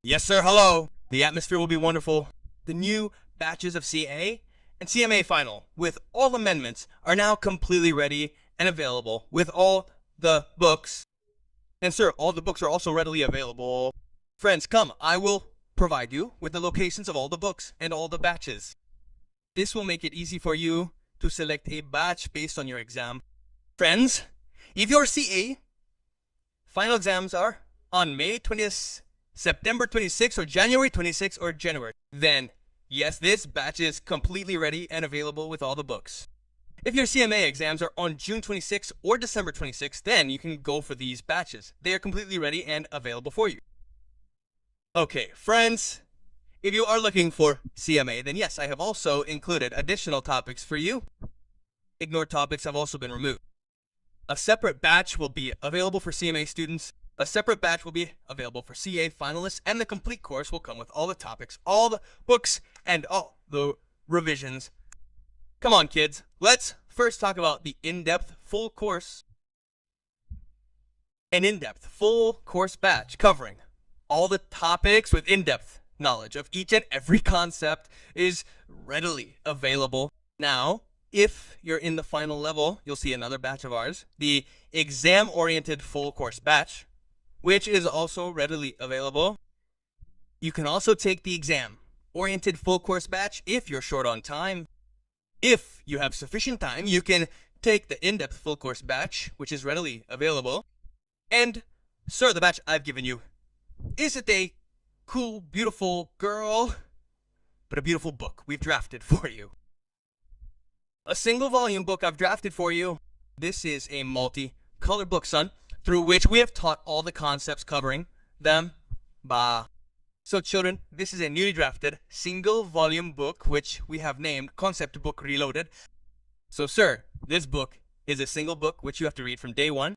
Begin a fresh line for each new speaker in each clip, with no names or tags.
Yes, sir, hello. The atmosphere will be wonderful. The new batches of CA and CMA final, with all amendments, are now completely ready and available with all the books. And sir, all the books are also readily available. Friends, come, I will provide you with the locations of all the books and all the batches. This will make it easy for you to select a batch based on your exam. Friends, if your CA final exams are on May 20th, September 26th, or January 26th, or January, then yes, this batch is completely ready and available with all the books. If your CMA exams are on June 26th or December 26th, then you can go for these batches. They are completely ready and available for you. Okay, friends, if you are looking for CMA, then yes, I have also included additional topics for you. Ignored topics have also been removed. A separate batch will be available for CMA students. A separate batch will be available for CA finalists, and the complete course will come with all the topics, all the books, and all the revisions. Come on, kids. Let's first talk about the in-depth full course. An in-depth full course batch covering all the topics with in-depth knowledge of each and every concept is readily available. Now, if you're in the final level, you'll see another batch of ours, the exam-oriented full course batch, which is also readily available. You can also take the exam-oriented full course batch if you're short on time. If you have sufficient time, you can take the in-depth full course batch, which is readily available. And, sir, the batch I've given you, is it a cool, beautiful girl, but a beautiful book we've drafted for you? A single volume book I've drafted for you. This is a multi-color book, son, through which we have taught all the concepts covering them. So children, this is a newly drafted single volume book which we have named Concept Book Reloaded. So sir, this book is a single book which you have to read from day one.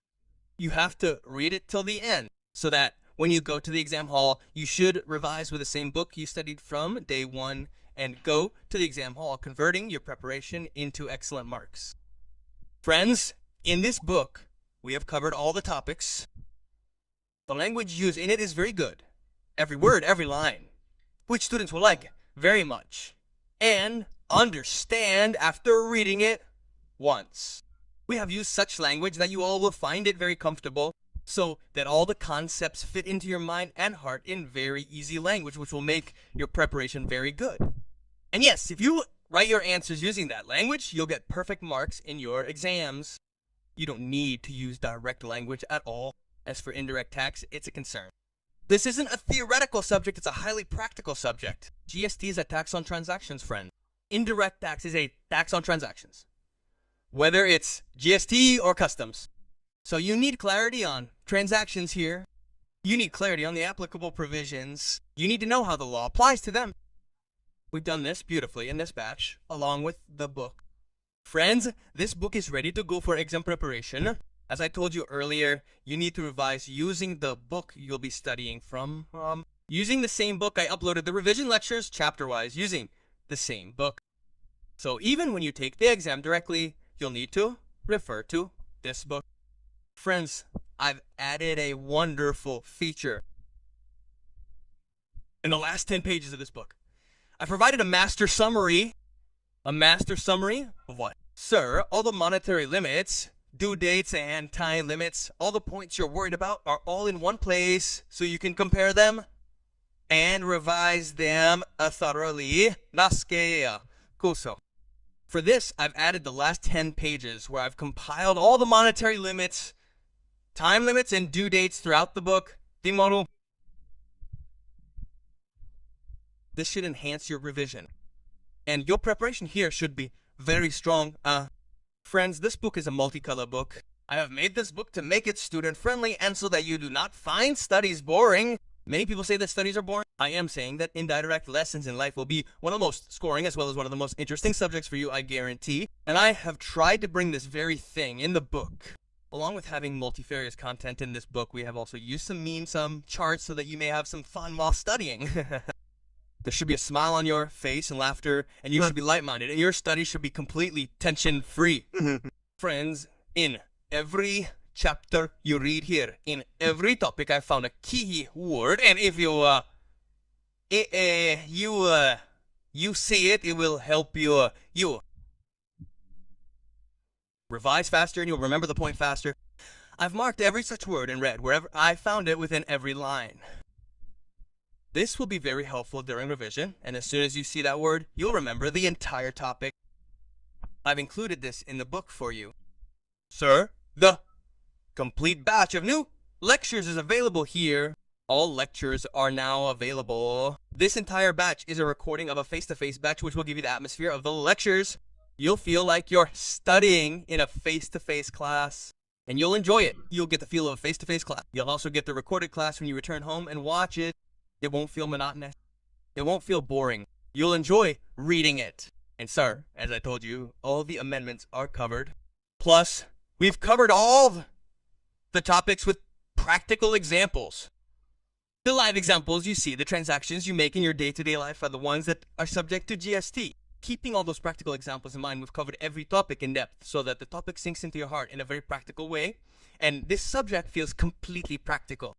You have to read it till the end so that when you go to the exam hall, you should revise with the same book you studied from day one and go to the exam hall, converting your preparation into excellent marks. Friends, in this book, we have covered all the topics. The language used in it is very good. Every word, every line, which students will like very much and understand after reading it once. We have used such language that you all will find it very comfortable, so that all the concepts fit into your mind and heart in very easy language, which will make your preparation very good. And yes, if you write your answers using that language, you'll get perfect marks in your exams. You don't need to use direct language at all. As for indirect tax, it's a concern. This isn't a theoretical subject, it's a highly practical subject. GST is a tax on transactions, friend. Indirect tax is a tax on transactions, whether it's GST or customs. So you need clarity on transactions here. You need clarity on the applicable provisions. You need to know how the law applies to them. We've done this beautifully in this batch, along with the book. Friends, this book is ready to go for exam preparation. As I told you earlier, you need to revise using the book you'll be studying from. Using the same book, I uploaded the revision lectures chapter-wise using the same book. So even when you take the exam directly, you'll need to refer to this book. Friends, I've added a wonderful feature in the last 10 pages of this book. I provided a master summary. A master summary of what? Sir, all the monetary limits, due dates and time limits, all the points you're worried about are all in one place so you can compare them and revise them thoroughly. For this, I've added the last 10 pages where I've compiled all the monetary limits, time limits, and due dates throughout the book. This should enhance your revision. And your preparation here should be very strong. Friends, this book is a multicolor book. I have made this book to make it student-friendly and so that you do not find studies boring. Many people say that studies are boring. I am saying that indirect lessons in life will be one of the most scoring as well as one of the most interesting subjects for you, I guarantee. And I have tried to bring this very thing in the book. Along with having multifarious content in this book, we have also used some memes, some charts so that you may have some fun while studying. There should be a smile on your face and laughter, and you should be light-minded, and your study should be completely tension-free. Friends, in every chapter you read here, in every topic, I found a key word, and if you you see it, it will help you revise faster and you'll remember the point faster. I've marked every such word in red wherever I found it within every line. This will be very helpful during revision, and as soon as you see that word, you'll remember the entire topic. I've included this in the book for you. Sir, the complete batch of new lectures is available here. All lectures are now available. This entire batch is a recording of a face-to-face batch which will give you the atmosphere of the lectures. You'll feel like you're studying in a face-to-face class, and you'll enjoy it. You'll get the feel of a face-to-face class. You'll also get the recorded class when you return home and watch it. It won't feel monotonous. It won't feel boring. You'll enjoy reading it. And sir, as I told you, all the amendments are covered. Plus, we've covered all the topics with practical examples. The live examples you see, the transactions you make in your day-to-day life are the ones that are subject to GST. Keeping all those practical examples in mind, we've covered every topic in depth so that the topic sinks into your heart in a very practical way, and this subject feels completely practical.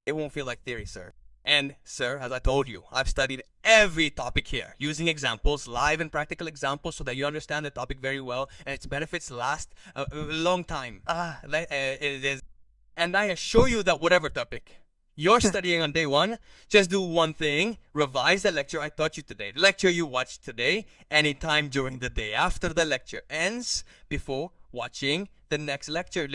It won't feel like theory, sir. And, sir, as I told you, I've studied every topic here, using examples, live and practical examples, so that you understand the topic very well, and its benefits last a long time. And I assure you that whatever topic you're studying on day one, just do one thing: revise the lecture I taught you today, the lecture you watched today, anytime during the day after the lecture ends, before watching the next lecture.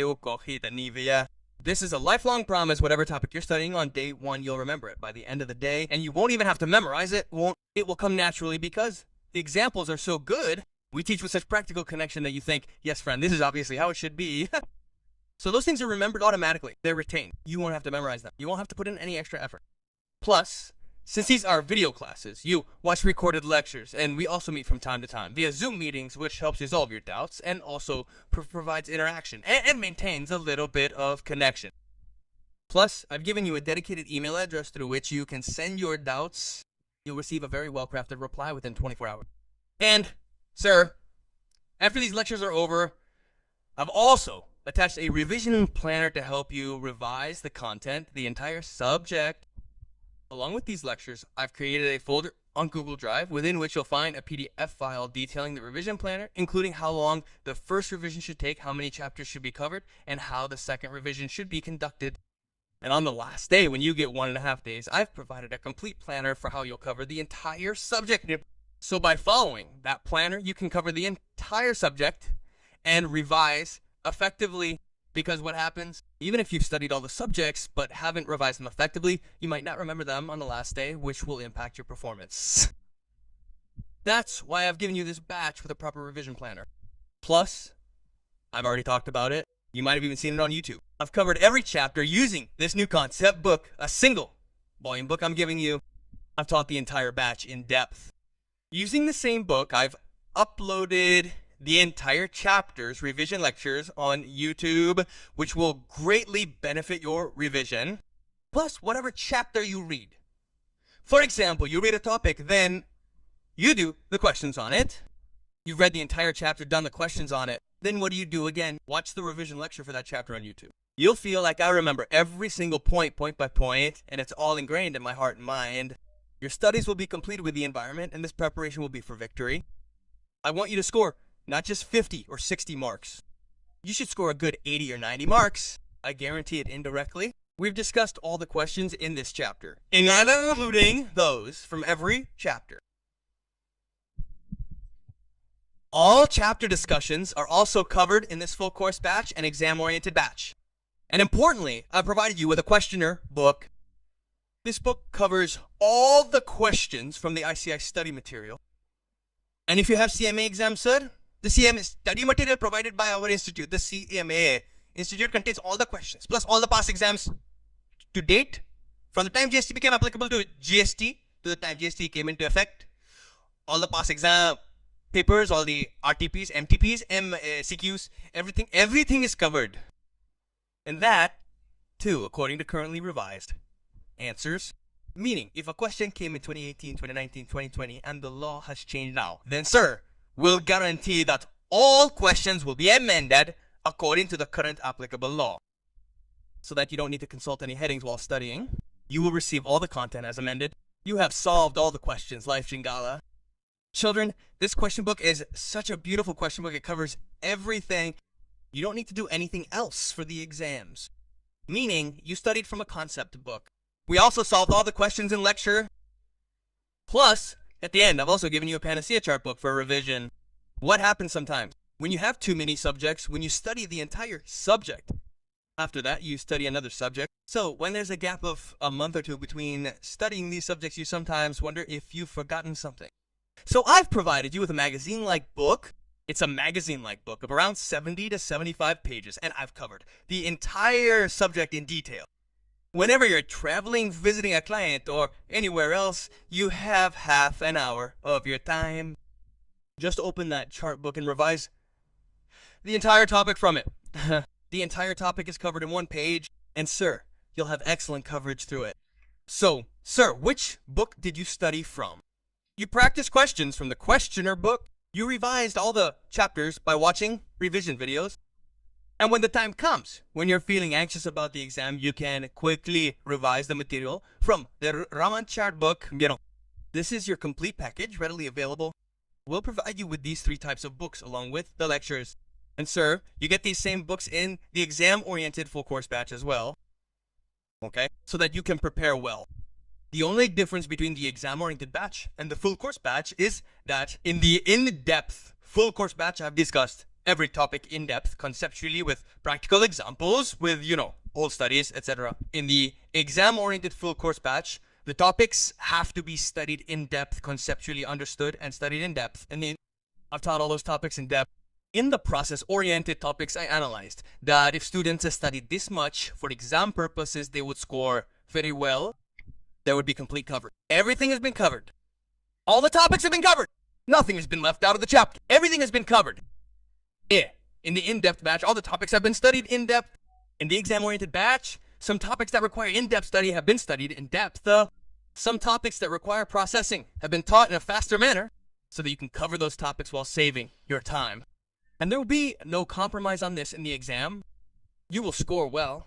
This is a lifelong promise. Whatever topic you're studying on day one, you'll remember it by the end of the day, and you won't even have to memorize it. It will come naturally because the examples are so good. We teach with such practical connection that you think, yes, friend, this is obviously how it should be. So those things are remembered automatically. They're retained. You won't have to memorize them. You won't have to put in any extra effort. Plus, since these are video classes, you watch recorded lectures, and we also meet from time to time via Zoom meetings, which helps resolve your doubts and also provides interaction and maintains a little bit of connection. Plus, I've given you a dedicated email address through which you can send your doubts. You'll receive a very well-crafted reply within 24 hours. And, sir, after these lectures are over, I've also attached a revision planner to help you revise the content, the entire subject. Along with these lectures, I've created a folder on Google Drive within which you'll find a PDF file detailing the revision planner, including how long the first revision should take, how many chapters should be covered, and how the second revision should be conducted. And on the last day, when you get 1.5 days, I've provided a complete planner for how you'll cover the entire subject. So by following that planner, you can cover the entire subject and revise effectively, because what happens, even if you've studied all the subjects but haven't revised them effectively, you might not remember them on the last day, which will impact your performance. That's why I've given you this batch with a proper revision planner. Plus, I've already talked about it. You might have even seen it on YouTube. I've covered every chapter using this new concept book, a single volume book I'm giving you. I've taught the entire batch in depth. Using the same book, I've uploaded the entire chapter's revision lectures on YouTube, which will greatly benefit your revision. Plus, whatever chapter you read. For example, you read a topic, then you do the questions on it. You've read the entire chapter, done the questions on it. Then what do you do again? Watch the revision lecture for that chapter on YouTube. You'll feel like I remember every single point by point, and it's all ingrained in my heart and mind. Your studies will be completed with the environment, and this preparation will be for victory. I want you to score not just 50 or 60 marks. You should score a good 80 or 90 marks. I guarantee it indirectly. We've discussed all the questions in this chapter, including those from every chapter. All chapter discussions are also covered in this full course batch and exam-oriented batch. And importantly, I've provided you with a questionnaire book. This book covers all the questions from the ICI study material. And if you have CMA exam, sir, the CMA study material provided by our institute, the CMA institute, contains all the questions, plus all the past exams to date, from the time GST became applicable to GST, to the time GST came into effect. All the past exam papers, all the RTPs, MTPs, CQs, everything is covered. And that, too, according to currently revised answers. Meaning, if a question came in 2018, 2019, 2020, and the law has changed now, then, sir, we'll guarantee that all questions will be amended according to the current applicable law, so that you don't need to consult any headings while studying. You will receive all the content as amended. You have solved all the questions, Life Jingala. Children, this question book is such a beautiful question book. It covers everything. You don't need to do anything else for the exams. Meaning, you studied from a concept book. We also solved all the questions in lecture. Plus, at the end, I've also given you a panacea chart book for revision. What happens sometimes? When you have too many subjects, when you study the entire subject, after that, you study another subject. So when there's a gap of a month or two between studying these subjects, you sometimes wonder if you've forgotten something. So I've provided you with a magazine-like book. It's a magazine-like book of around 70 to 75 pages, and I've covered the entire subject in detail. Whenever you're traveling, visiting a client, or anywhere else, you have half an hour of your time. Just open that chart book and revise the entire topic from it. The entire topic is covered in one page, and sir, you'll have excellent coverage through it. So, sir, which book did you study from? You practiced questions from the questioner book. You revised all the chapters by watching revision videos. And when the time comes, when you're feeling anxious about the exam, you can quickly revise the material from the Raman chart book. This is your complete package, readily available. We'll provide you with these 3 types of books along with the lectures. And sir, you get these same books in the exam-oriented full course batch as well. Okay? So that you can prepare well. The only difference between the exam-oriented batch and the full course batch is that in the in-depth full course batch, I've discussed every topic in depth, conceptually, with practical examples, with, old studies, etc. In the exam-oriented full course batch, the topics have to be studied in depth, conceptually understood, and studied in depth. And then I've taught all those topics in depth. In the process-oriented topics, I analyzed that if students have studied this much for exam purposes, they would score very well. There would be complete coverage. Everything has been covered. All the topics have been covered. Nothing has been left out of the chapter. Everything has been covered. Yeah. In the in-depth batch, all the topics have been studied in depth. In the exam-oriented batch, some topics that require in-depth study have been studied in depth. Some topics that require processing have been taught in a faster manner so that you can cover those topics while saving your time. And there will be no compromise on this in the exam. You will score well.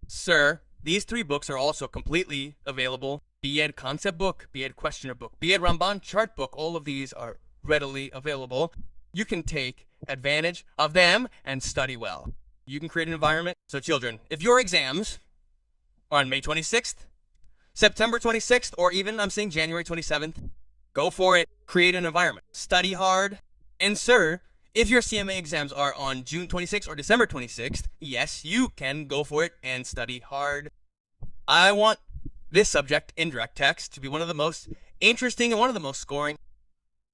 Sir, these 3 books are also completely available. B.Ed concept book, B.Ed questioner book, B.Ed Ramban chart book. All of these are readily available. You can take advantage of them and study well. You can create an environment. So children, if your exams are on May 26th, September 26th, or even I'm saying January 27th, go for it. Create an environment. Study hard. And sir, if your CMA exams are on June 26th or December 26th, yes, you can go for it and study hard. I want this subject, indirect text, to be one of the most interesting and one of the most scoring.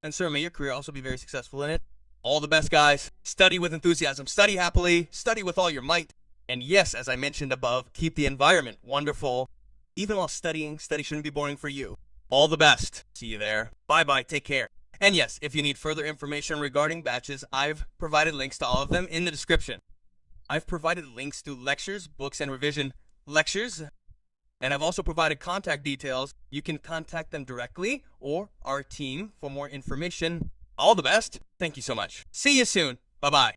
And sir, may your career also be very successful in it. All the best, guys. Study with enthusiasm. Study happily. Study with all your might. And yes, as I mentioned above, keep the environment wonderful. Even while studying, study shouldn't be boring for you. All the best. See you there. Bye-bye. Take care. And yes, if you need further information regarding batches, I've provided links to all of them in the description. I've provided links to lectures, books, and revision lectures. And I've also provided contact details. You can contact them directly or our team for more information. All the best. Thank you so much. See you soon. Bye-bye.